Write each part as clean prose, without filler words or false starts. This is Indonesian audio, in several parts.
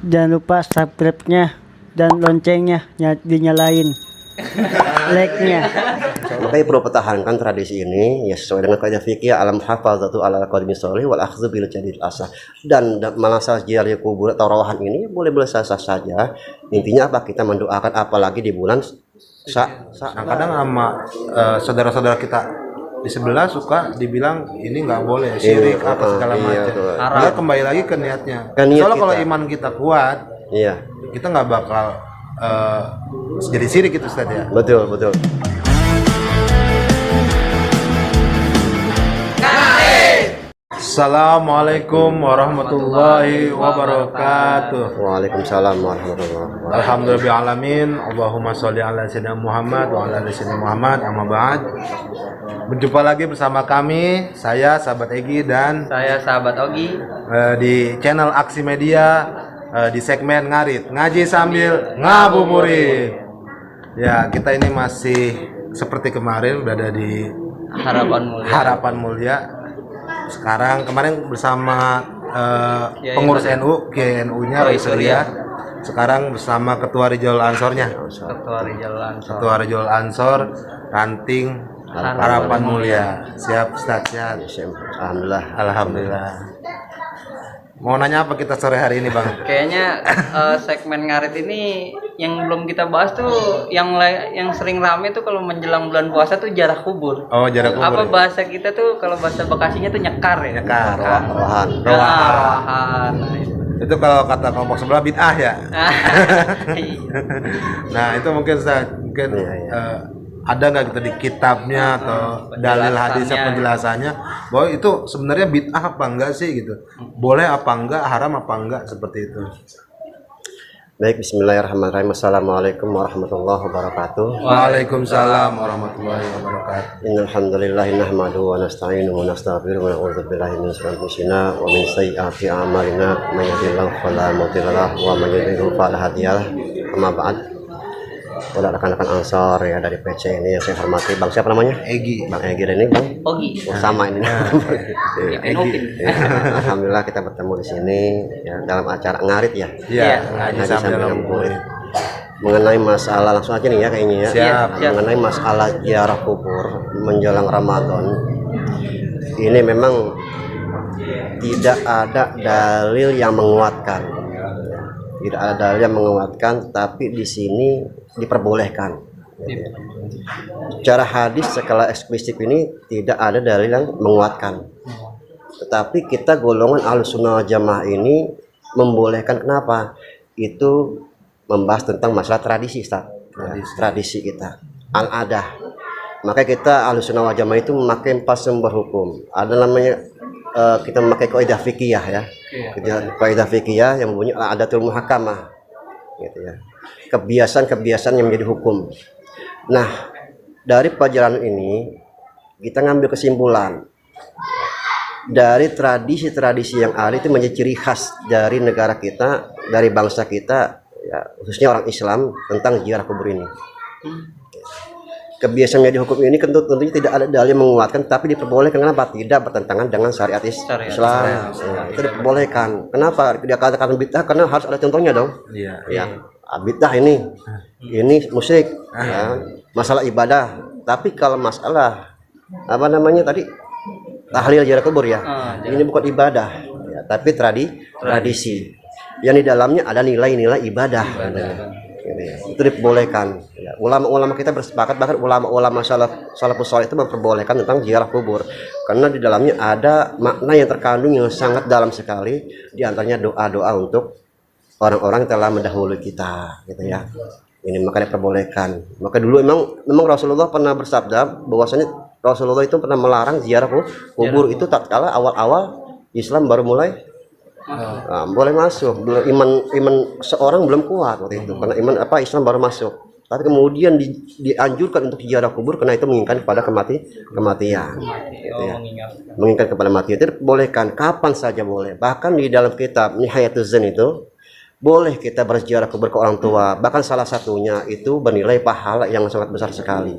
Jangan lupa subscribe-nya dan loncengnya dinyalain. Like-nya. Makanya perlu pertahankan tradisi ini ya sesuai dengan kaidah fikih alam hafazatu ala qadmi sholih wal akhdhu bil jadid asah. Dan masalah ziarah kubur atau rawahan ini boleh-boleh sah-sah saja. Intinya apa? Kita mendoakan apalagi di bulan Nah, kadang sama saudara-saudara kita di sebelah suka dibilang ini nggak boleh syirik apa segala macam. Padahal kembali lagi ke niatnya. Soalnya kalau iman kita kuat, kita nggak bakal jadi syirik itu Ustaz ya. Betul. Assalamualaikum warahmatullahi wabarakatuh. Waalaikumsalam warahmatullahi wabarakatuh. Alhamdulillahirrahmanirrahim. Allahumma sholli ala sayyidina Muhammad wa ala ali sayyidina Muhammad. Amma ba'd. Berjumpa lagi bersama kami, saya sahabat Egi dan saya sahabat Ogi di channel Aksi Media di segmen Ngarit, ngaji sambil ngabuburit. Ya, kita ini masih seperti kemarin berada di Harapan Mulia. Sekarang kemarin bersama pengurus NU, GNU-nya Surya. Sekarang bersama Ketua Rijal Ansornya. Ketua Rijal Ansor, Ranting Harapan Mulia. Siap Ustaz ya. Alhamdulillah. Mau nanya apa kita sore hari ini, Bang? Kayaknya segmen Ngarit ini yang belum kita bahas tuh yang sering rame tuh kalau menjelang bulan puasa tuh jarak kubur. Oh, jarak kubur. Apa bahasa kita tuh kalau bahasa Bekasinya tuh nyekar ya? Nyekar. Rawahan. Itu kalau kata kelompok sebelah bid'ah ya. Nah, itu mungkin ada nggak gitu di kitabnya atau dalil hadisnya penjelasannya bahwa itu sebenarnya bid'ah apa enggak sih gitu, boleh apa enggak, haram apa enggak, seperti itu. Baik, bismillahirrahmanirrahim. Assalamualaikum warahmatullahi wabarakatuh. Waalaikumsalam warahmatullahi wabarakatuh. Innal hamdalillah nahmaduhu wa nasta'inuhu wa nastaghfiruh wa na'udzu billahi min shururi anfusina wa min sayyiati a'malina may yahdihillahu fala mudilla lahu wa may yudlil fala hadiya lahu. Amma ba'd. Udah rekan-rekan Ansor ya dari PC ini yang saya hormati. Bang siapa namanya? Egi. Bang Egi dan ini Bang Ogi. Sama ini. Egi. Alhamdulillah kita bertemu di sini ya dalam acara Ngarit ya. Iya, ngaji sambil ngabuburit. Mengenai masalah langsung aja nih ya kayaknya ya. Siap. Mengenai masalah ziarah kubur menjelang Ramadan. Ini memang tidak ada dalil yang menguatkan. Tidak ada dalil yang menguatkan, tapi di sini diperbolehkan. Secara hadis skala eksplisit ini tidak ada dalil yang menguatkan. Tetapi kita golongan Ahlussunnah wal Jamaah ini membolehkan. Kenapa? Itu membahas tentang masalah tradisi, Ustaz. Tradisi kita, al-adah. Maka kita Ahlussunnah wal Jamaah itu memakai 4 sumber hukum. Ada namanya kita memakai kaidah fikih ya. Kaidah fikih yang mempunyai adatul muhakamah gitu ya. Kebiasaan-kebiasaan yang menjadi hukum. Nah, dari pelajaran ini kita ngambil kesimpulan dari tradisi-tradisi yang ada itu menjadi ciri khas dari negara kita, dari bangsa kita ya, khususnya orang Islam tentang ziarah kubur ini. Kebiasaan menjadi hukum ini tentunya tidak ada dalil menguatkan, tapi diperbolehkan. Kenapa? Tidak bertentangan dengan syariat Islam. Ya, itu diperbolehkan. Kenapa dia katakan bid'ah? Karena harus ada contohnya dong. Ya, bid'ah ini musyrik. Ya, masalah ibadah. Tapi kalau masalah apa namanya tadi tahlil ziarah kubur ya, ini bukan ibadah, ya, tapi tradisi. Yang di dalamnya ada nilai-nilai ibadah. Itu diperbolehkan ya. Ulama-ulama kita bersepakat, bahkan ulama-ulama salafus saleh itu memperbolehkan tentang ziarah kubur karena di dalamnya ada makna yang terkandung yang sangat dalam sekali, di antaranya doa-doa untuk orang-orang yang telah mendahului kita gitu ya. Ini maka diperbolehkan. Maka dulu memang Rasulullah pernah bersabda bahwasanya Rasulullah itu pernah melarang ziarah kubur itu tatkala awal-awal Islam baru mulai boleh masuk. Iman seorang belum kuat waktu itu karena Islam baru masuk. Tapi kemudian dianjurkan untuk ziarah kubur karena itu mengingatkan kepada kematian. Gitu ya. Mengingatkan kepada kematian itu diperbolehkan kapan saja boleh. Bahkan di dalam kitab Nihayatuz Zan itu boleh kita berziarah kubur ke orang tua. Bahkan salah satunya itu bernilai pahala yang sangat besar sekali.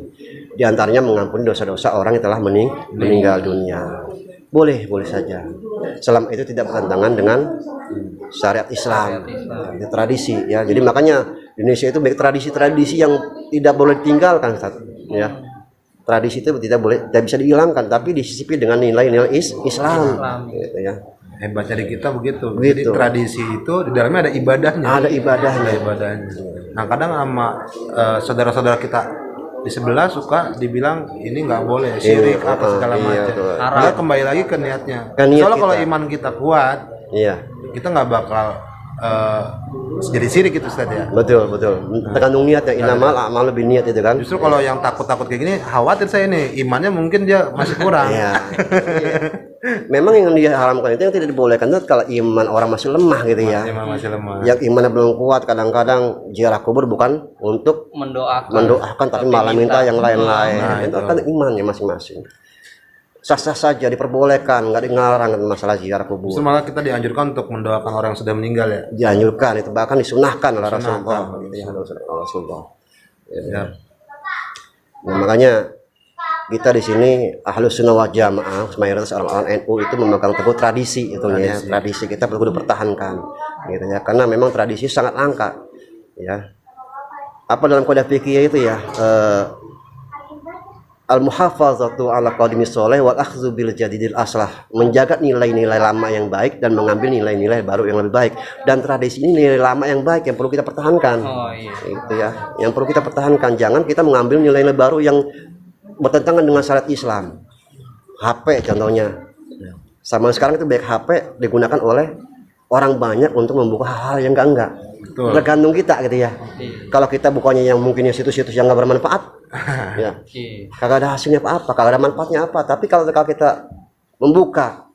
Di antaranya mengampuni dosa-dosa orang yang telah meninggal dunia. boleh saja. Selama itu tidak bertentangan dengan syariat Islam, ya, tradisi ya. Jadi makanya Indonesia itu banyak tradisi-tradisi yang tidak boleh ditinggalkan, Ustaz. Ya. Tradisi itu tidak bisa dihilangkan, tapi disisipi dengan nilai-nilai Islam. Gitu ya. Hebatnya di kita begitu. Jadi tradisi itu di dalamnya ada ibadahnya. Ada ibadahnya. Nah kadang sama saudara-saudara kita di sebelah suka dibilang ini nggak boleh syirik apa segala macam. Karena kembali lagi ke niatnya. Soalnya kalau iman kita kuat, kita nggak bakal jadi sirik itu Ustaz ya. Betul. Tergantung niatnya, inamal amal lebih niat itu kan. Justru kalau yang takut-takut kayak gini, khawatir saya nih imannya mungkin dia masih kurang. Iya. Memang yang diharamkan itu yang tidak dibolehkan itu kalau iman orang masih lemah gitu ya. Masih lemah. Yang imannya belum kuat, kadang-kadang ziarah kubur bukan untuk mendoakan tapi malah minta yang lain-lain. Itu kan imannya masing-masing. Sah-sah saja, diperbolehkan, nggak dilarang masalah ziarah kubur. Justru malah kita dianjurkan untuk mendoakan orang yang sudah meninggal ya. Dianjurkan, itu bahkan disunahkan oleh Rasulullah. Rasulullah. Ya. Nah, makanya kita di sini Ahlus Sunnah wal Jamaah, mayoritas orang-orang NU itu memegang teguh tradisi itu ya. Tradisi kita perlu dipertahankan, gitu ya. Karena memang tradisi sangat langka, ya. Apa dalam kode fikih itu ya? Al-muhafazatu ala qadimi sholih wal akhdzu bil jadidil aslah, menjaga nilai-nilai lama yang baik dan mengambil nilai-nilai baru yang lebih baik. Dan tradisi ini nilai lama yang baik yang perlu kita pertahankan. Itu ya, yang perlu kita pertahankan. Jangan kita mengambil nilai-nilai baru yang bertentangan dengan syariat Islam. HP contohnya. Sama sekarang itu baik HP digunakan oleh orang banyak untuk membuka hal-hal yang enggak. Tergantung kita gitu ya. Kalau kita bukanya yang mungkin situs-situs yang nggak bermanfaat, ya, kagak ada hasilnya apa-apa, kagak ada manfaatnya apa. Tapi kalau kita membuka,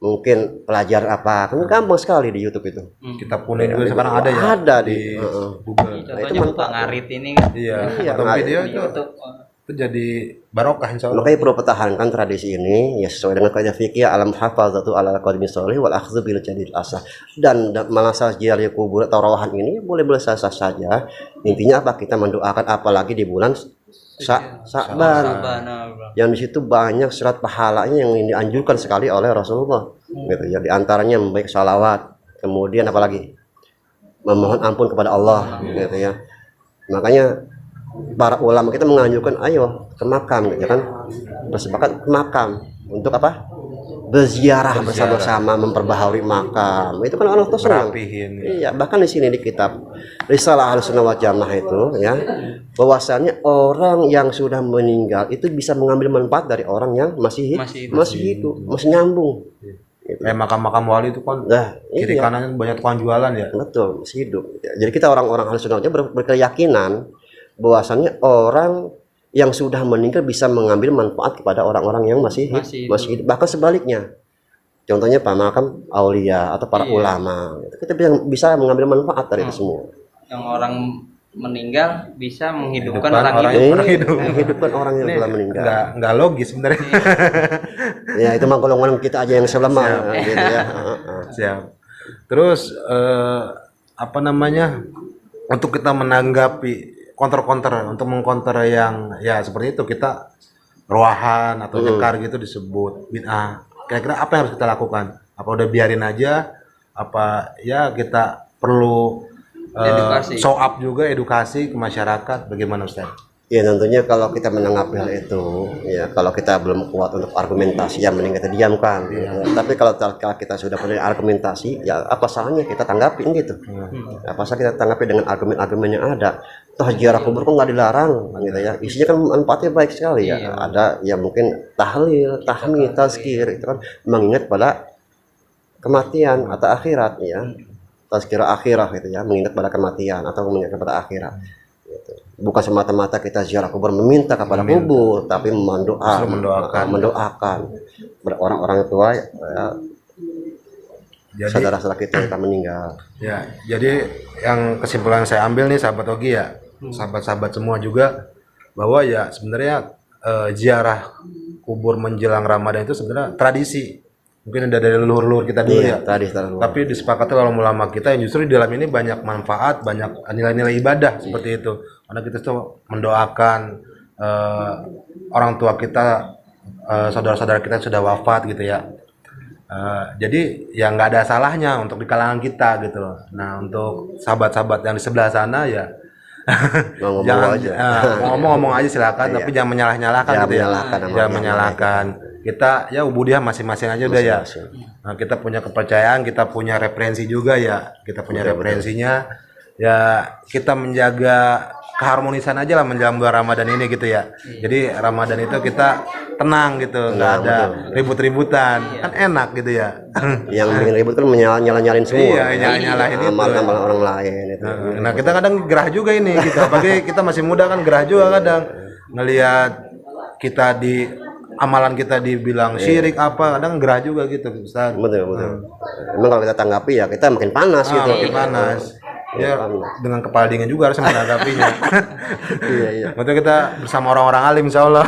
mungkin pelajar apa, kan gampang sekali di YouTube itu. Kita punya juga sekarang ada ya. Ada di Google. Itu manfaat ngarit ini kan. Iya. Video itu jadi barokah insya Allah. Makanya perlu pertahankan tradisi ini ya sesuai dengan kaidah fikih alam hafazatu ala qadimi sholih wal akhdzu bil jadid asah. Dan masalah ziarah kubur atau rawahan ini boleh-boleh sah-sah saja. Intinya apa? Kita mendoakan, apalagi di bulan Sya'ban. Yang di situ banyak surat pahalanya yang dianjurkan sekali oleh Rasulullah. Gitu ya, di antaranya membaik salawat, kemudian apalagi memohon ampun kepada Allah, gitu ya. Makanya para ulama kita menganjurkan ayo ke makam gitu kan, bersepakat ke makam untuk apa? Berziarah bersama-sama, memperbaharui makam. Itu kan orang tua senang. Iya, bahkan di sini di kitab Risalah Ahlus Sunnah wal Jamaah itu ya, bahwasannya orang yang sudah meninggal itu bisa mengambil manfaat dari orang yang masih hidup, masih nyambung. Gitu. Makam-makam wali itu kan kiri kanan banyak tukang jualan ya. Betul, masih hidup. Jadi kita orang-orang Ahlus Sunnah berkeyakinan bahwasannya orang yang sudah meninggal bisa mengambil manfaat kepada orang-orang yang masih hidup. Bahkan sebaliknya, contohnya pak makam aulia atau para ulama, kita bisa mengambil manfaat dari itu semua. Yang orang meninggal bisa menghidupkan orang hidup. Menghidupkan orang yang telah meninggal. Nggak logis sebenarnya. Ya itu mah golongan kita aja yang selemah. Gitu ya. Siap. Terus apa namanya, untuk kita menanggapi counter untuk mengcounter yang ya seperti itu, kita ruahan atau nyekar gitu disebut bid'ah. Kira-kira apa yang harus kita lakukan? Apa udah biarin aja? Apa ya kita perlu show up juga, edukasi ke masyarakat? Bagaimana Ustaz? Ya tentunya kalau kita menanggapi hal itu, ya kalau kita belum kuat untuk argumentasi, ya mending kita diamkan. Ya. Tapi kalau kita sudah punya argumentasi, ya apa salahnya kita tanggapin gitu. Apa salah kita tanggapi dengan argumen-argumen yang ada. Toh ziarah kubur kok nggak dilarang, gitu ya. Isinya kan manfaatnya baik sekali ya. Ada ya mungkin tahlil, tahmid, tazkir itu kan mengingat pada kematian atau akhirat ya. Tazkirah akhirah gitu ya, mengingat pada kematian atau mengingat pada akhirat. Gitu. Bukan semata-mata kita ziarah kubur meminta kepada kubur, tapi mendoakan orang-orang tua ya, saudara-saudara kita yang meninggal. Ya, jadi yang kesimpulan saya ambil nih sahabat Ogi ya, sahabat-sahabat semua juga, bahwa ya sebenarnya ziarah kubur menjelang Ramadan itu sebenarnya tradisi. Mungkin ada dari leluhur-leluhur kita dulu ya. Tapi disepakati oleh ulama kita yang justru di dalam ini banyak manfaat, banyak nilai-nilai ibadah seperti itu. Karena kita tuh mendoakan orang tua kita saudara-saudara kita yang sudah wafat gitu ya. Jadi ya nggak ada salahnya untuk di kalangan kita gitu loh. Nah untuk sahabat-sahabat yang di sebelah sana ya Ngomong jangan aja. ngomong-ngomong aja silakan, tapi jangan menyalah-nyalahkan Jangan gitu ya. menyalahkan sama Jangan yang menyalahkan. Kita ya ubudiah masing-masing aja udah ya. Nah, kita punya kepercayaan, kita punya referensi juga ya. Kita punya referensinya. Ya kita menjaga keharmonisan aja lah menjelang bulan Ramadan ini gitu ya. Jadi Ramadan itu kita tenang gitu, nggak ada ribut-ributan, kan enak gitu ya. Yang bikin ribut kan nyala-nyalin semua. Iya, nyalahin itu. Amal-amal orang lain itu. Nah kita kadang gerah juga ini kita, apalagi kita masih muda kan gerah juga kadang ngelihat kita di amalan kita dibilang syirik apa, kadang gerah juga gitu Ustaz. Betul. Emang kalau kita tanggapi ya kita makin panas gitu. Makin panas. Ya, dengan kepala dingin juga harus menanggapinya. Iya. Betul, kita bersama orang-orang alim insya Allah.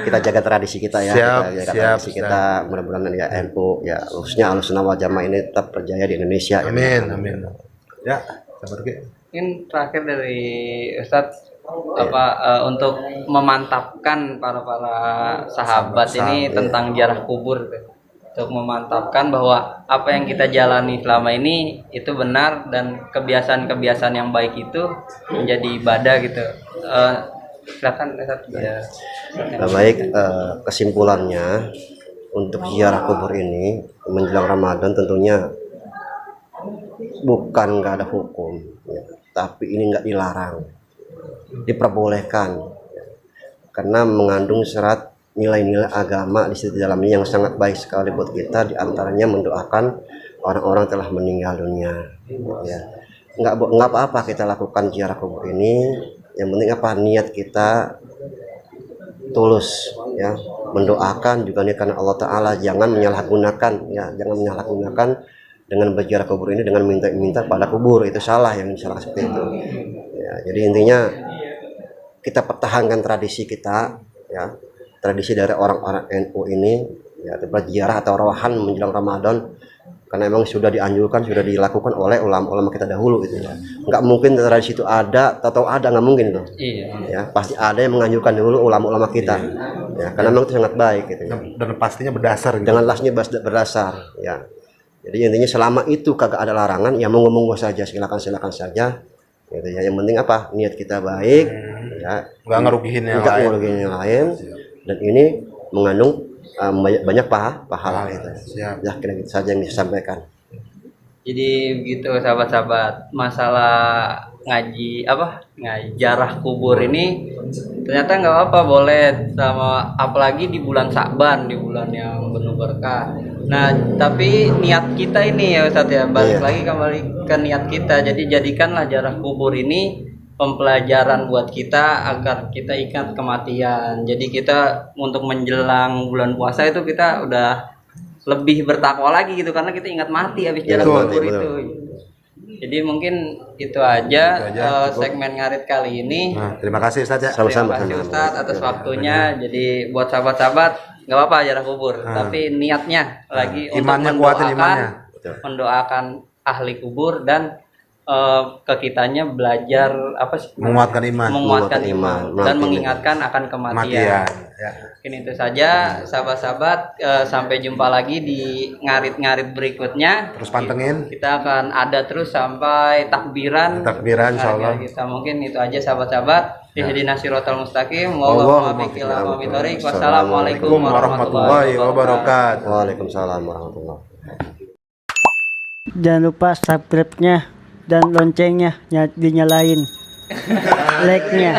Kita jaga tradisi kita ya. Siap, Kita jaga siap, tradisi kita. Mudah-mudahan ya NU ya khususnya Ahlussunnah wal Jamaah ini tetap berjaya di Indonesia. Amin. Ya, seperti Mungkin terakhir dari Ustadz untuk memantapkan para sahabat ini tentang ziarah kubur gitu. Untuk memantapkan bahwa apa yang kita jalani selama ini itu benar dan kebiasaan-kebiasaan yang baik itu menjadi ibadah gitu. Silakan Ustadz. Ya. Baik, kesimpulannya untuk ziarah kubur ini menjelang Ramadan tentunya bukan nggak ada hukum, ya, tapi ini nggak dilarang, diperbolehkan, ya, karena mengandung serat nilai-nilai agama di situ dalamnya yang sangat baik sekali buat kita, diantaranya mendoakan orang-orang telah meninggal dunia. Ya, nggak apa-apa kita lakukan ziarah kubur ini, yang penting apa niat kita tulus, ya, mendoakan juga nih karena Allah Ta'ala. Jangan menyalahgunakan, ya, jangan menyalahgunakan dengan berziarah kubur ini dengan minta pada kubur, itu salah, yang salah seperti itu. Ya, jadi intinya kita pertahankan tradisi kita, ya, tradisi dari orang-orang NU ini, ya, berziarah atau rawahan menjelang Ramadan, karena memang sudah dianjurkan, sudah dilakukan oleh ulama-ulama kita dahulu gitu ya. Nggak mungkin tradisi itu ada atau ada, nggak mungkin tuh. Iya. Ya, pasti ada yang menganjurkan dulu ulama-ulama kita. Ya, karena memang itu sangat baik gitu ya. dan pastinya berdasar gitu. Dengan lasnya berdasar, ya. Jadi intinya selama itu kagak ada larangan, ya monggo saja, silakan saja. Gitu ya. Yang penting apa? Niat kita baik, ya. Nggak ngerugiin yang Nggak lain. ngerugiin yang lain. Dan ini mengandung banyak pahala itu. Siap. Ya, kira gitu saja yang disampaikan. Jadi begitu sahabat-sahabat, masalah ziarah kubur ini ternyata nggak apa-apa, boleh, sama apalagi di bulan Sya'ban, di bulan yang penuh berkah. Nah, tapi niat kita ini ya Ustadz ya, balik kembali ke niat kita. Jadi jadikanlah ziarah kubur ini pembelajaran buat kita agar kita ingat kematian. Jadi kita untuk menjelang bulan puasa itu kita udah lebih bertakwa lagi gitu, karena kita ingat mati habis ziarah kubur itu. Jadi mungkin itu aja, segmen ngarit kali ini. Nah, terima kasih Ustaz ya. Sama-sama. Terima kasih Ustadz atas waktunya. Jadi buat sahabat-sahabat nggak apa-apa ziarah kubur, tapi niatnya lagi untuk Imannya, kuatin imannya. mendoakan ahli kubur dan ke kitanya belajar Menguatkan iman. menguatkan iman dan mengingatkan akan Kematian. kematian. Ya. Mungkin itu saja sahabat-sahabat, sampai jumpa lagi di ngarit-ngarit berikutnya. Terus pantengin. Kita akan ada terus sampai takbiran Insyaallah. kita. Mungkin itu aja sahabat-sahabat. Ihdinas siratal mustaqim. Wallahu Wassalamualaikum warahmatullahi wabarakatuh. Waalaikumsalam warahmatullahi wabarakatuh. Jangan lupa subscribe-nya dan loncengnya dinyalain. Like-nya.